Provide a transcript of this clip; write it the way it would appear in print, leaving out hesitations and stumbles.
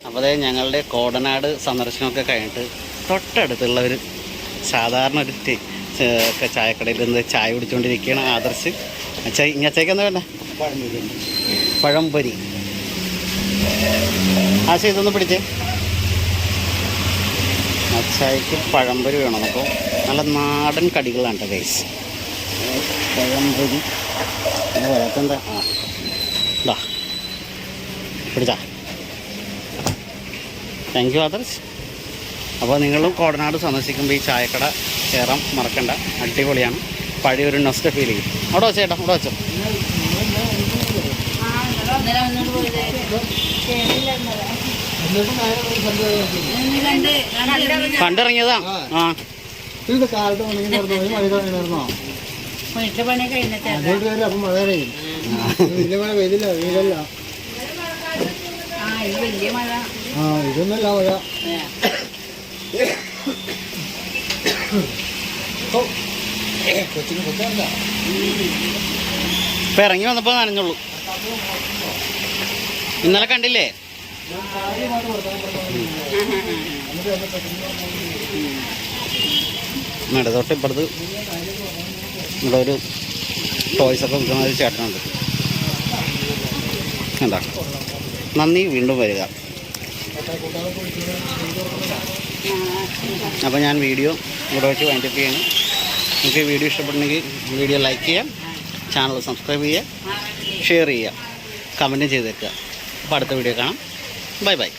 അപ്പോൾ അതായത് ഞങ്ങളുടെ കോടനാട് സന്ദർശനമൊക്കെ കഴിഞ്ഞിട്ട് തൊട്ടടുത്തുള്ള ഒരു സാധാരണ ഒരു ചായക്കടയിൽ നിന്ന് ചായ കുടിച്ചുകൊണ്ടിരിക്കുകയാണ് ആദർശ്. ഇങ്ങച്ചേക്കെന്താ വേണ്ട? പഴംപൊരി. ആശ ഇതൊന്ന് പിടിച്ചേ. അച്ചായക്ക് പഴംപൊരി വേണം. അപ്പോൾ നല്ല നാടൻ കടികളാണ് കേട്ടോ ഗൈസ്. പഴംപൊരി വരാത്തെന്താ? ഇതാ പിടിച്ചാ. Thank you Adarsh. അപ്പോൾ നിങ്ങളും കോടനാട് സന്ദർശിക്കുമ്പോൾ ഈ ചായക്കട കയറാൻ മറക്കണ്ട. അടിപൊളിയാണ്. പഴയൊരു നൊസ്റ്റ ഫീൽ ചെയ്യും. അവിടെ വെച്ചോ ചേട്ടാ, അവിടെ വെച്ചോ. കണ്ടിറങ്ങിയതാ. ആ ഇതൊന്നല്ല മഴ. ഇപ്പം ഇറങ്ങി വന്നപ്പോൾ നനഞ്ഞുള്ളൂ. ഇന്നലെ കണ്ടില്ലേ? തൊട്ട് ഇപ്പുറത്ത് ഇവിടെ ഒരു ടോയ്സൊക്കെ വിൽക്കുന്ന ഒരു ചേട്ടനുണ്ട്. എന്താ നന്ദി, വീണ്ടും വരിക. അപ്പോൾ ഞാൻ വീഡിയോ ഇവിടെ വെച്ച് വൈൻഡപ്പ് ചെയ്യണം. നിങ്ങൾക്ക് വീഡിയോ ഇഷ്ടപ്പെട്ടുണ്ടെങ്കിൽ വീഡിയോ ലൈക്ക് ചെയ്യാം, ചാനൽ സബ്സ്ക്രൈബ് ചെയ്യുക, ഷെയർ ചെയ്യുക, കമൻറ്റും ചെയ്തേക്കുക. അപ്പോൾ അടുത്ത വീഡിയോ കാണാം. Bye bye.